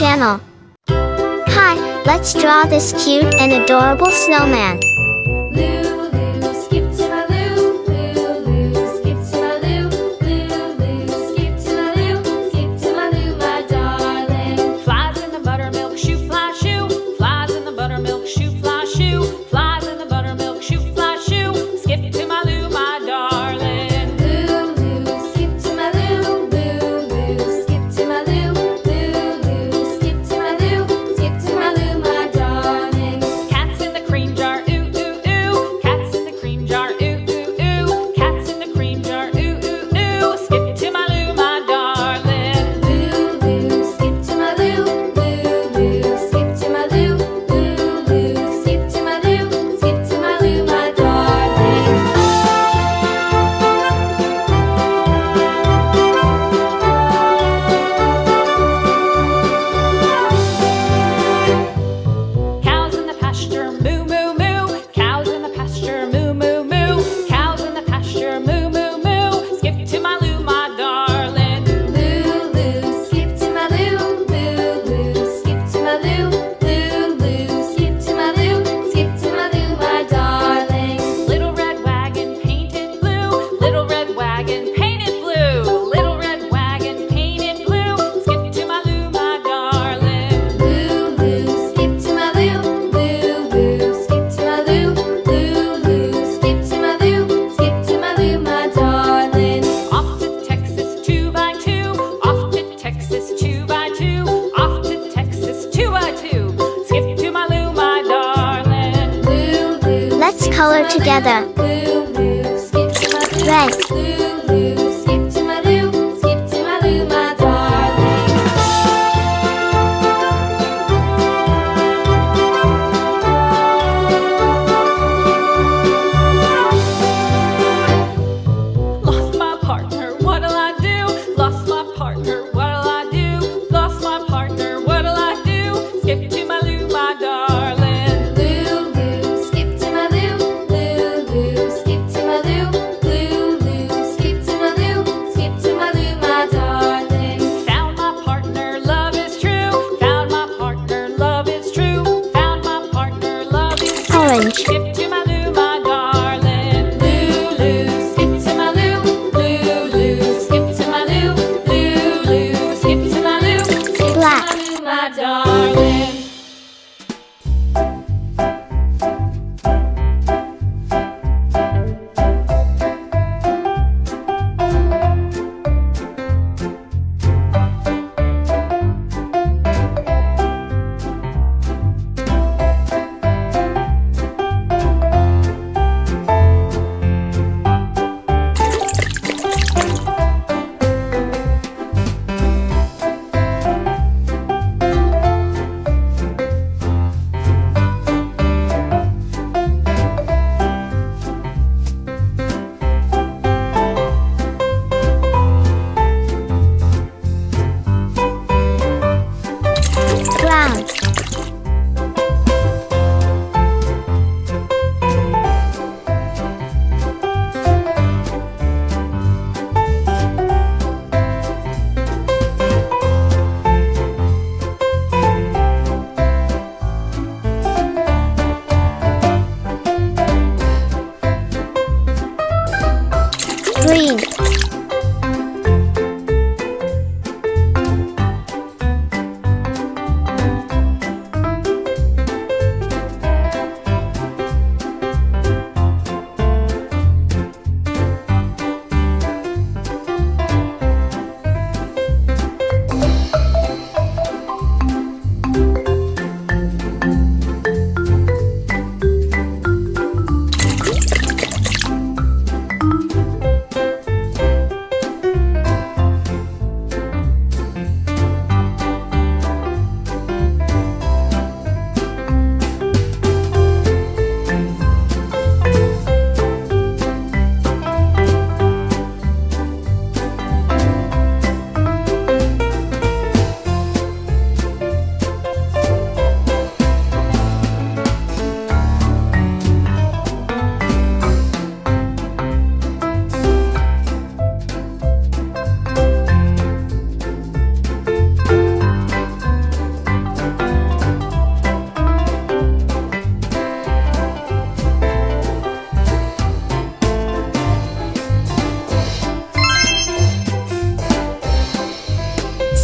channel. Hi, let's draw this cute and adorable snowman. Lulu, skip to my Lou, Lulu, skip to my Lou, Lulu, skip to my Lou, skip to my Lou, my darling. Flies in the buttermilk shoe, fly shoe, flies in the buttermilk shoe, fly shoe, flies in the buttermilk shoe, fly shoe, skip to my Lou, my darling. Lulu, skip to my Lou, Lulu, skip to my Lou, Lulu, skip to my Lou, skip to my Lou, my darling. Cats in the cream jar, ooh, ooh, ooh. Cats in the cream jar, ooh, ooh, ooh. Cats in the cream jar, ooh, ooh, ooh. Skip to my Lou, my darling. Lulu, skip to my Lou, Lulu, skip to my Lou, Lulu, skip to my Lou, skip to my Lou, my darling. Cows in the pasture, moo, moo, moo. Cows in the pasture, moo, moo, moo. Cows in the pasture, moo, moo, moo. Skip to my Lou, my darling. Lulu, skip to my Lou, Lulu, skip to my Lou, Lulu, skip to my Lou, skip to my Lou, my darling. Little red wagon painted blue, little red wagon painted blue, little red wagon painted blue. Skip to my Lou, my darling. Lulu, skip to my Lou, Lulu, skip to my Lou, Lulu, skip to my Lou, skip to my Lou, my darling. Off to Texas 2x2, off to Texas 2x2, off to Texas 2x2. Skip to my Lou, my darling. Lulu, Let's color together. Lulu, skip to my Lou, Red. Lulu, skip to my Lou, skip to my Lou, my darling. Lost my partner, what'll I do? Lost my partner, what'll I do? Lost my partner, what'll I do? Skip to my Lou, my darling. Lulu, skip to my Lou, Lulu, skip to my Lou, Lulu, skip to my Lou, skip to my Lou, my darling. Found my partner, love is true. Found my partner, love is true. Found my partner, love is true. Orange. Skip to my Lou, my darling. Lulu, skip to my Lou, Lulu, skip to my Lou, Lulu, skip to my Lou, skip to Black. my Lou, my darling.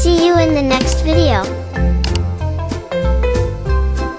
See you in the next video.